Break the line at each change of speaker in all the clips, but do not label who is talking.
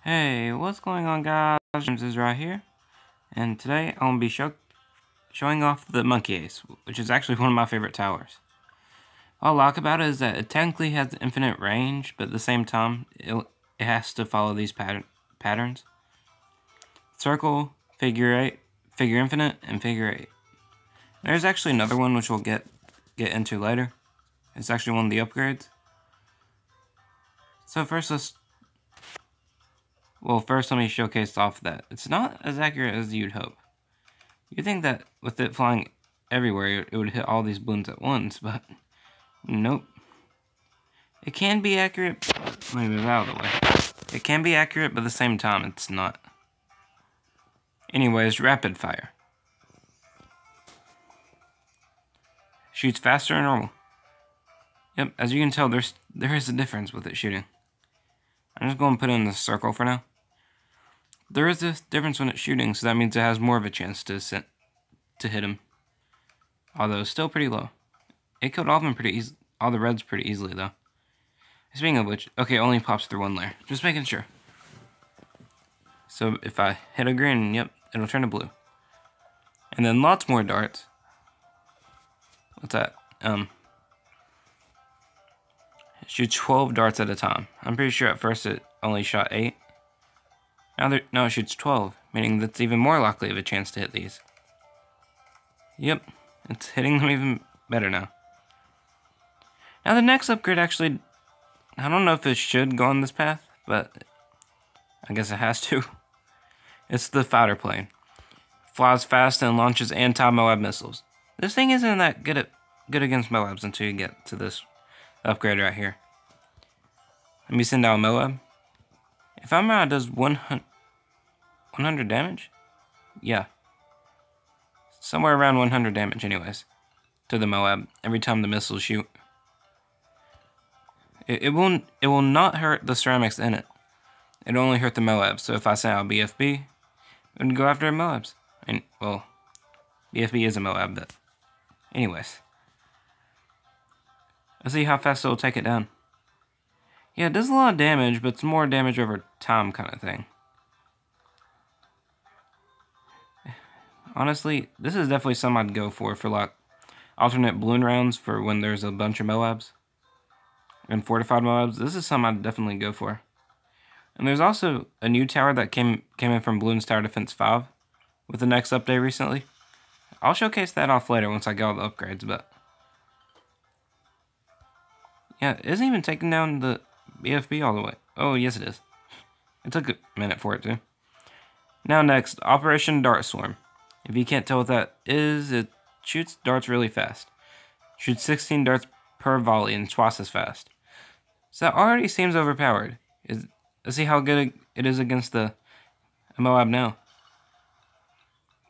Hey, what's going on, guys? James is right here, and today I'm gonna be showing off the Monkey Ace, which is actually one of my favorite towers. What I like about it is that it technically has infinite range, but at the same time, it has to follow these patterns: circle, figure eight, figure infinite, and figure eight. There's actually another one which we'll get into later. It's actually one of the upgrades. So first, let me showcase off that it's not as accurate as you'd hope. You'd think that with it flying everywhere, it would hit all these balloons at once, but nope. It can be accurate. Let me move out of the way. It can be accurate, but at the same time, it's not. Anyways, rapid fire. Shoots faster than normal. Yep, as you can tell, there is a difference with it shooting. I'm just going to put it in the circle for now. There is a difference when it's shooting, so that means it has more of a chance to hit him. Although it's still pretty low. It killed all of them all the reds pretty easily though. Speaking of which, okay, it only pops through one layer. Just making sure. So if I hit a green, yep, it'll turn to blue. And then lots more darts. What's that? It shoots 12 darts at a time. I'm pretty sure at first it only shot 8. Now it shoots 12, meaning that's even more likely of a chance to hit these. Yep, it's hitting them even better now. Now the next upgrade actually, I don't know if it should go on this path, but I guess it has to. It's the fighter plane. Flies fast and launches anti-Moab missiles. This thing isn't that good against Moabs until you get to this upgrade right here. Let me send out a Moab. If I'm right, it does 100 damage? Yeah. Somewhere around 100 damage anyways. To the Moab, every time the missiles shoot. It will not hurt the ceramics in it. It'll only hurt the Moabs. So if I send out BFB, it would go after Moabs. And, well, BFB is a Moab, but anyways. Let's see how fast it'll take it down. Yeah, it does a lot of damage, but it's more damage over time kind of thing. Honestly, this is definitely something I'd go for like alternate balloon rounds for when there's a bunch of Moabs. And fortified Moabs. This is something I'd definitely go for. And there's also a new tower that came in from Bloons Tower Defense 5 with the next update recently. I'll showcase that off later once I get all the upgrades, but yeah, it isn't even taking down the BFB all the way. Oh, yes it is. It took a minute for it to. Now next, Operation Dart Swarm. If you can't tell what that is, it shoots darts really fast. Shoots 16 darts per volley and twice as fast. So that already seems overpowered. Let's see how good it is against the Moab now.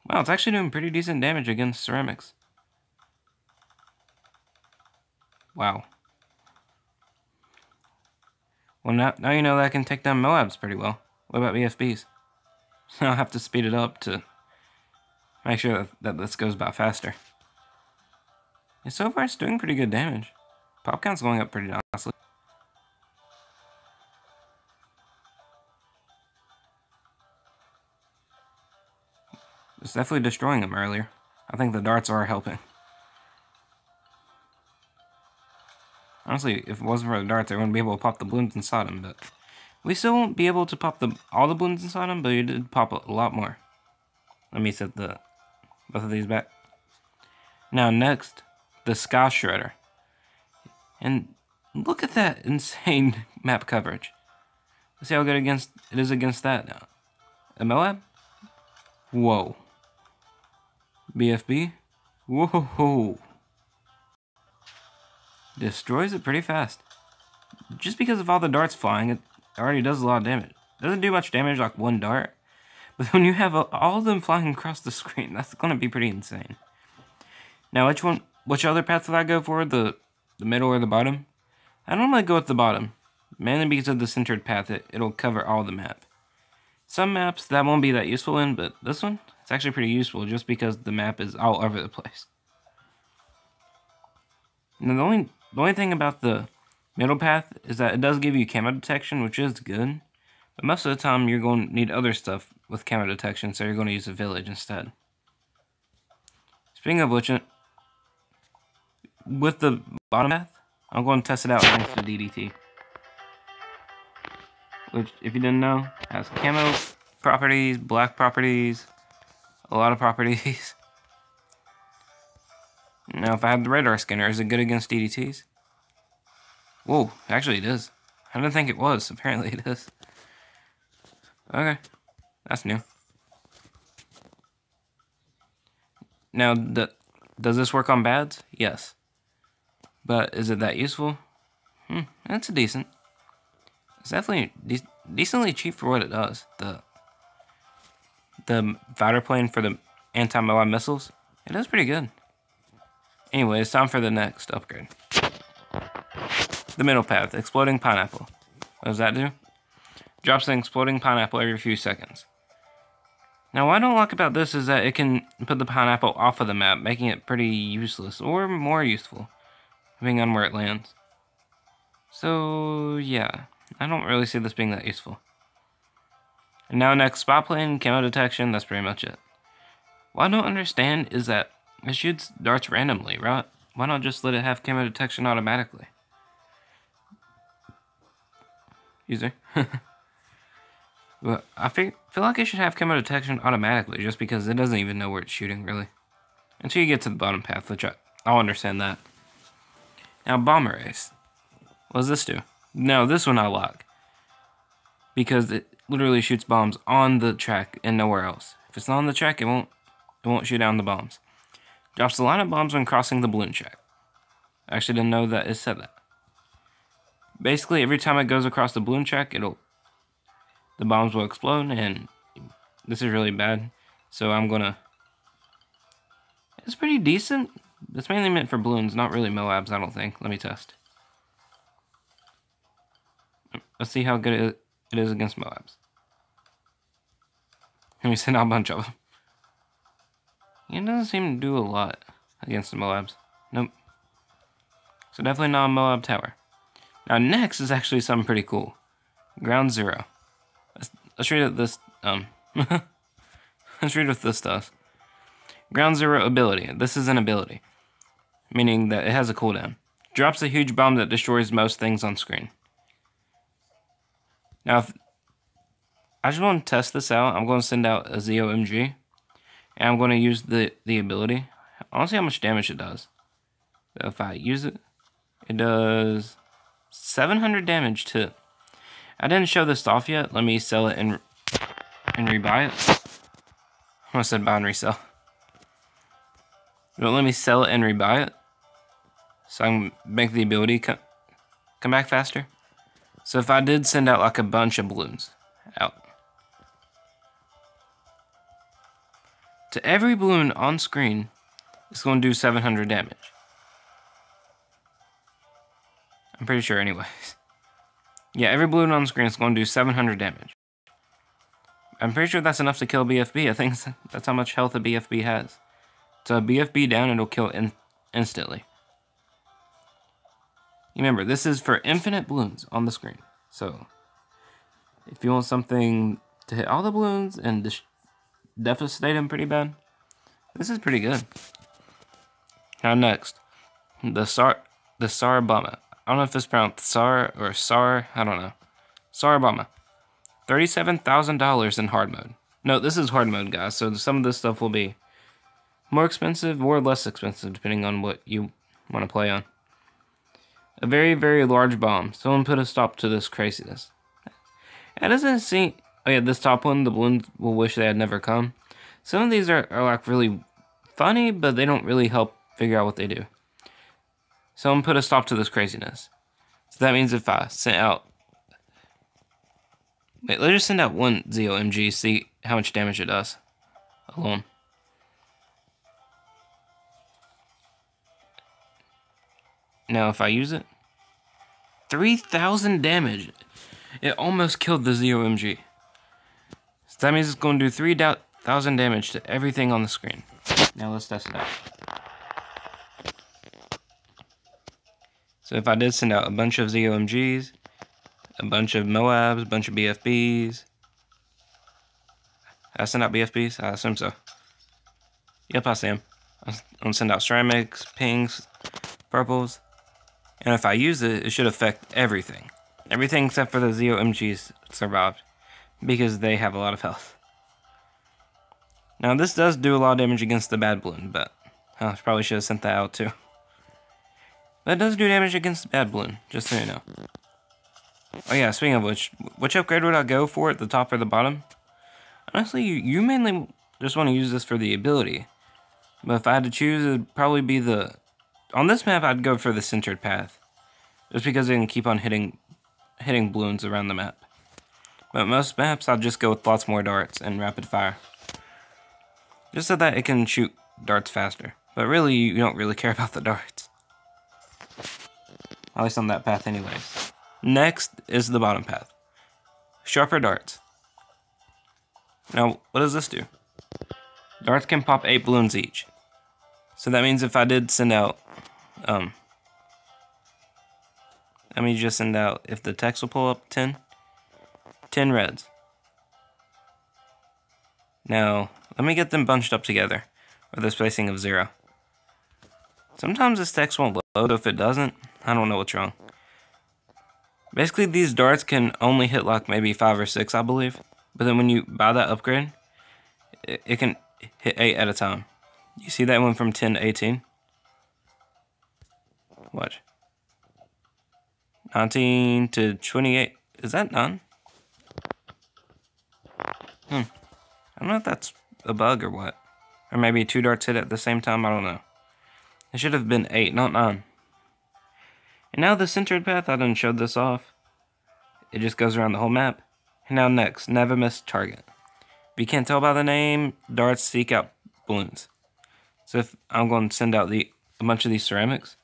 Wow, it's actually doing pretty decent damage against ceramics. Wow. Well, now you know that I can take down Moabs pretty well. What about BFBs? I'll have to speed it up to make sure that this goes by faster. And so far, it's doing pretty good damage. Pop count's going up pretty nicely. It's definitely destroying them earlier. I think the darts are helping. Honestly, if it wasn't for the darts, I wouldn't be able to pop the balloons inside them, but we still won't be able to pop all the balloons inside them, but you did pop a lot more. Let me set both of these back. Now next, the Sky Shredder. And look at that insane map coverage. Let's see how good it is against that now. A Moab? Whoa. BFB? Whoa. Destroys it pretty fast. Just because of all the darts flying, it already does a lot of damage. Doesn't do much damage like one dart, but when you have all of them flying across the screen, that's going to be pretty insane. Now, which other path would I go for? The middle or the bottom? I normally go with the bottom, mainly because of the centered path. It'll cover all the map. Some maps that won't be that useful in, but this one, it's actually pretty useful just because the map is all over the place. Now, the only thing about the middle path is that it does give you camo detection, which is good, But most of the time, you're going to need other stuff with camo detection, so you're going to use a village instead. Speaking of which, with the bottom path, I'm going to test it out against the DDT. Which, if you didn't know, has camo properties, black properties, a lot of properties. Now, if I have the radar scanner, is it good against DDTs? Whoa, actually it is. I didn't think it was. Apparently it is. Okay, that's new. Now, does this work on bads? Yes. But is it that useful? That's decent. It's definitely decently cheap for what it does. The fighter plane for the anti-Moab missiles, it does pretty good. Anyway, it's time for the next upgrade. The middle path, exploding pineapple. What does that do? Drops an exploding pineapple every few seconds. Now, what I don't like about this is that it can put the pineapple off of the map, making it pretty useless, or more useful, depending on where it lands. So, yeah, I don't really see this being that useful. And now next, spot plane, camo detection, that's pretty much it. What I don't understand is that it shoots darts randomly, right? Why not just let it have camo detection automatically? User. But I feel like it should have camo detection automatically, just because it doesn't even know where it's shooting, really. Until you get to the bottom path, which I'll understand that. Now, bomber race. What does this do? Now, this one I like. Because it literally shoots bombs on the track and nowhere else. If it's not on the track, it won't shoot down the bombs. Drops a line of bombs when crossing the balloon track. I actually didn't know that it said that. Basically, every time it goes across the balloon track, the bombs will explode, and this is really bad. So I'm gonna... It's pretty decent. It's mainly meant for balloons, not really Moabs, I don't think. Let me test. Let's see how good it is against Moabs. Let me send out a bunch of them. It doesn't seem to do a lot against the Moabs. Nope. So definitely not a Moab tower. Now next is actually something pretty cool. Ground Zero. Let's read what this let's read what this does. Ground Zero ability. This is an ability, meaning that it has a cooldown. Drops a huge bomb that destroys most things on screen. Now, if I just want to test this out, I'm going to send out a ZOMG, and I'm going to use the ability. I want to see how much damage it does. So if I use it, it does 700 damage too. I didn't show this off yet. Let me sell it and rebuy it. I almost said buy and resell. But let me sell it and rebuy it, so I can make the ability come back faster. So if I did send out like a bunch of balloons out, to every balloon on screen, it's going to do 700 damage. I'm pretty sure anyways. Yeah, every balloon on screen is going to do 700 damage. I'm pretty sure that's enough to kill a BFB. I think that's how much health a BFB has. So a BFB down, it'll kill instantly. Remember, this is for infinite balloons on the screen. So, if you want something to hit all the balloons and devastate them pretty bad, this is pretty good. Now next, the SAR Bomber. I don't know if it's pronounced SAR or SAR, I don't know. SAR Bomber. $37,000 in hard mode. No, this is hard mode, guys, so some of this stuff will be more expensive or less expensive, depending on what you want to play on. A very, very large bomb. Someone put a stop to this craziness. It doesn't seem... Oh yeah, this top one, the balloons will wish they had never come. Some of these are like really funny, but they don't really help figure out what they do. Someone put a stop to this craziness. So that means if I sent out... Wait, let's just send out one ZOMG, see how much damage it does alone. Now, if I use it, 3,000 damage. It almost killed the ZOMG. So that means it's going to do 3,000 damage to everything on the screen. Now let's test it out. So if I did send out a bunch of ZOMGs, a bunch of Moabs, a bunch of BFBs. I send out BFBs? I assume so. Yep, I see them. I'm gonna send out ceramics, pinks, purples. And if I use it, it should affect everything. Everything except for the Zeo MGs survived, because they have a lot of health. Now this does do a lot of damage against the bad balloon, but I probably should have sent that out too. But it does do damage against the bad balloon, just so you know. Oh yeah, speaking of which upgrade would I go for at the top or the bottom? Honestly, you mainly just want to use this for the ability. But if I had to choose, it'd probably be the... On this map, I'd go for the centered path. Just because it can keep on hitting balloons around the map. But most maps, I'd just go with lots more darts and rapid fire. Just so that it can shoot darts faster. But really, you don't really care about the darts. At least on that path anyways. Next is the bottom path. Sharper darts. Now, what does this do? Darts can pop 8 balloons each. So that means if I did send out, let me just send out, if the text will pull up 10 reds. Now, let me get them bunched up together, with a spacing of 0. Sometimes this text won't load, if it doesn't, I don't know what's wrong. Basically, these darts can only hit like maybe 5 or 6, I believe. But then when you buy that upgrade, it can hit 8 at a time. You see that one from 10 to 18? Watch. 19 to 28. Is that none? I don't know if that's a bug or what. Or maybe 2 darts hit at the same time, I don't know. It should have been 8, not 9. And now the centered path, I done showed this off. It just goes around the whole map. And now next, never miss target. If you can't tell by the name, darts seek out balloons. So if I'm going to send out a bunch of these ceramics,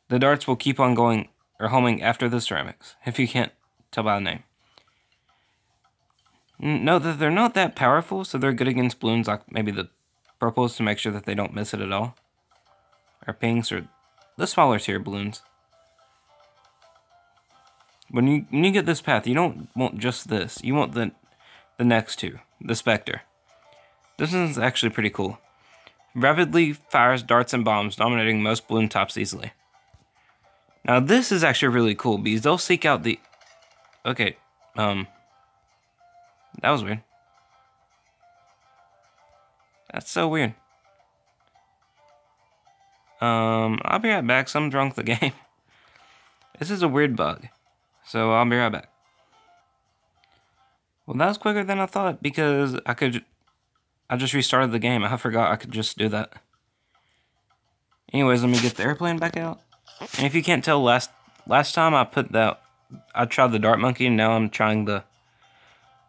the darts will keep on going or homing after the ceramics, if you can't tell by the name. Note that they're not that powerful, so they're good against balloons like maybe the purples to make sure that they don't miss it at all. Or pinks, or the smaller tier balloons. When you get this path, you don't want just this. You want the next two, the Spectre. This one's actually pretty cool. Rapidly fires darts and bombs, dominating most balloon tops easily. Now this is actually really cool because they'll seek out the... Okay, that was weird. That's so weird. I'll be right back. Something's wrong with the game. This is a weird bug. So I'll be right back. Well, that was quicker than I thought because I just restarted the game. I forgot I could just do that. Anyways, let me get the airplane back out. And if you can't tell, last time I tried the dart monkey, and now I'm trying the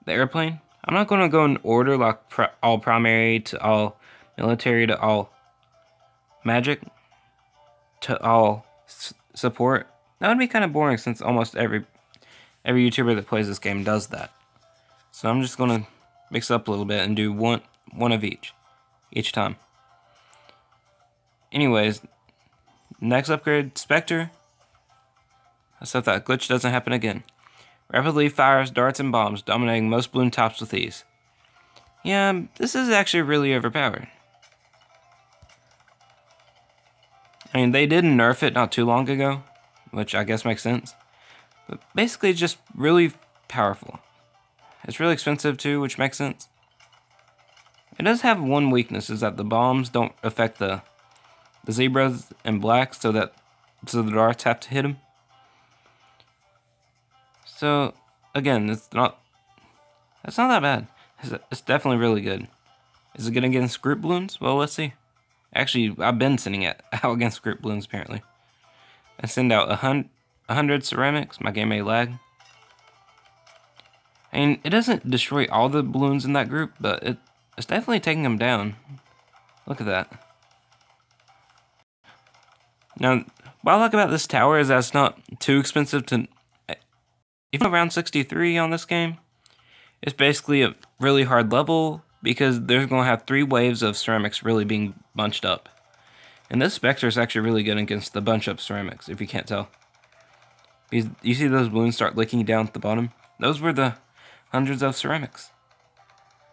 airplane. I'm not going to go in order like all primary to all military to all magic to all support. That would be kind of boring since almost every YouTuber that plays this game does that. So I'm just going to mix it up a little bit and do one of each time. Anyways, next upgrade, Spectre. Let's hope that glitch doesn't happen again. Rapidly fires darts and bombs, dominating most balloon tops with ease. Yeah, this is actually really overpowered. I mean, they did nerf it not too long ago, which I guess makes sense. But basically, it's just really powerful. It's really expensive too, which makes sense. It does have one weakness, is that the bombs don't affect the zebras and blacks, so the darts have to hit them. So again, that's not that bad. It's definitely really good. Is it good against group balloons? Well, let's see. Actually, I've been sending it out against group balloons apparently. I send out 100 ceramics. My game may lag. And it doesn't destroy all the balloons in that group, but it's definitely taking them down. Look at that. Now, what I like about this tower is that it's not too expensive to... Even around 63 on this game, it's basically a really hard level because they're going to have 3 waves of ceramics really being bunched up. And this Spectre is actually really good against the bunch up ceramics, if you can't tell. You see those balloons start licking down at the bottom? Those were the hundreds of ceramics.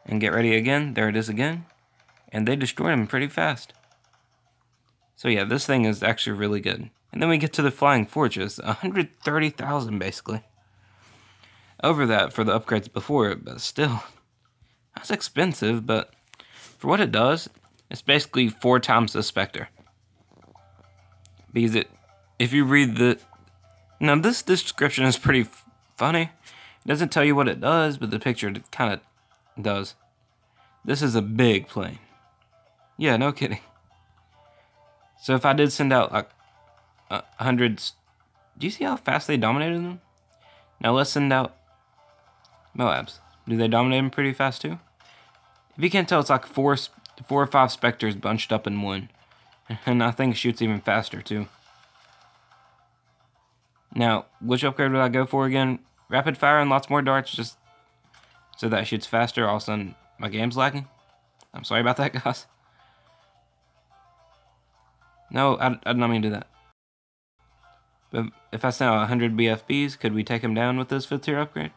And get ready again. There it is again. And they destroyed them pretty fast. So yeah, this thing is actually really good. And then we get to the Flying Fortress. 130,000 basically. Over that for the upgrades before it, but still. That's expensive, but for what it does, it's basically 4 times the Spectre. Because if you read the... Now this description is pretty funny. It doesn't tell you what it does, but the picture kind of does. This is a big plane. Yeah, no kidding. So if I did send out like hundreds, do you see how fast they dominated them? Now let's send out Moabs. Do they dominate them pretty fast too? If you can't tell, it's like four or 5 Spectres bunched up in one. And I think it shoots even faster too. Now, which upgrade would I go for again? Rapid fire and lots more darts, just so that it shoots faster. All of a sudden, my game's lagging. I'm sorry about that, guys. No, I did not mean to do that. But if I send out 100 BFBs, could we take him down with this 5th tier upgrade?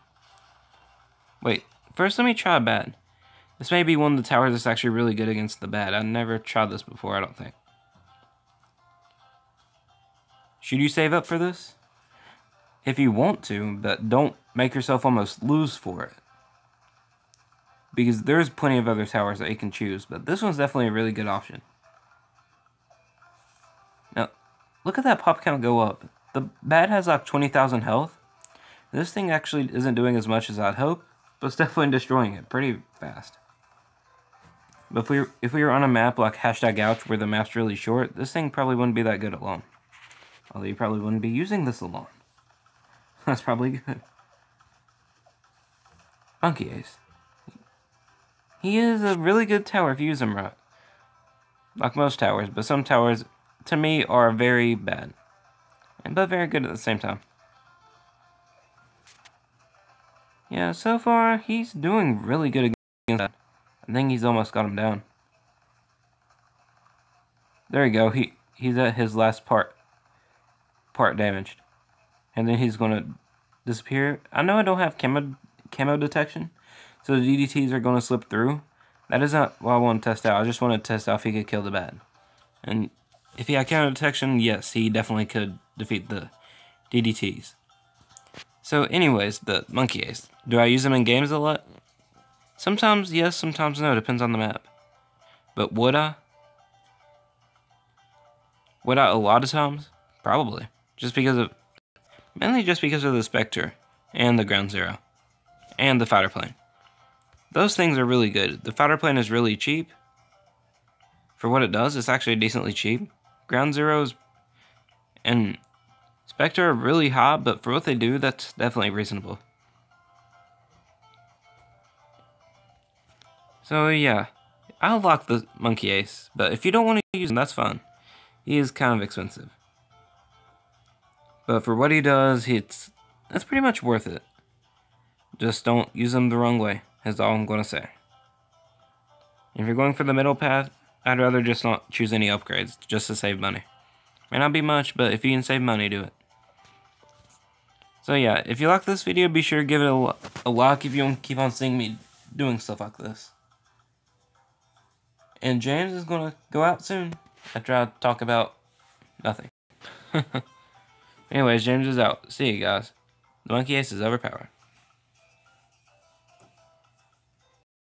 Wait, first let me try bad. This may be one of the towers that's actually really good against the bad. I've never tried this before, I don't think. Should you save up for this? If you want to, but don't make yourself almost lose for it. Because there's plenty of other towers that you can choose, but this one's definitely a really good option. Now, look at that pop count go up. The bad has like 20,000 health. This thing actually isn't doing as much as I'd hope, but it's definitely destroying it pretty fast. But if we were on a map like #ouch where the map's really short, this thing probably wouldn't be that good alone. Although you probably wouldn't be using this alone. That's probably good. Monkey Ace. He is a really good tower if you use him right. Like most towers, but some towers, to me, are very bad. But very good at the same time. Yeah, so far, he's doing really good against that. I think he's almost got him down. There you go, he's at his last part damaged. And then he's gonna disappear. I know I don't have camo detection, so the DDTs are gonna slip through. That is not what I want to test out. I just want to test out if he could kill the bad. And if he had camo detection, yes, he definitely could defeat the DDTs. So anyways, the Monkey Ace. Do I use him in games a lot? Sometimes yes, sometimes no, depends on the map. But would I? Would I a lot of times? Probably. Mainly just because of the Spectre, and the Ground Zero, and the Fighter Plane. Those things are really good. The Fighter Plane is really cheap. For what it does, it's actually decently cheap. Ground Zeroes and Spectre are really high, but for what they do, that's definitely reasonable. So yeah, I'll lock the Monkey Ace, but if you don't want to use him, that's fine. He is kind of expensive. But for what he does, that's pretty much worth it. Just don't use him the wrong way, is all I'm going to say. If you're going for the middle path, I'd rather just not choose any upgrades, just to save money. May not be much, but if you can save money, do it. So yeah, if you like this video, be sure to give it a like if you want to keep on seeing me doing stuff like this. And James is going to go out soon after I talk about nothing. Anyways, James is out. See you guys. The Monkey Ace is overpowered.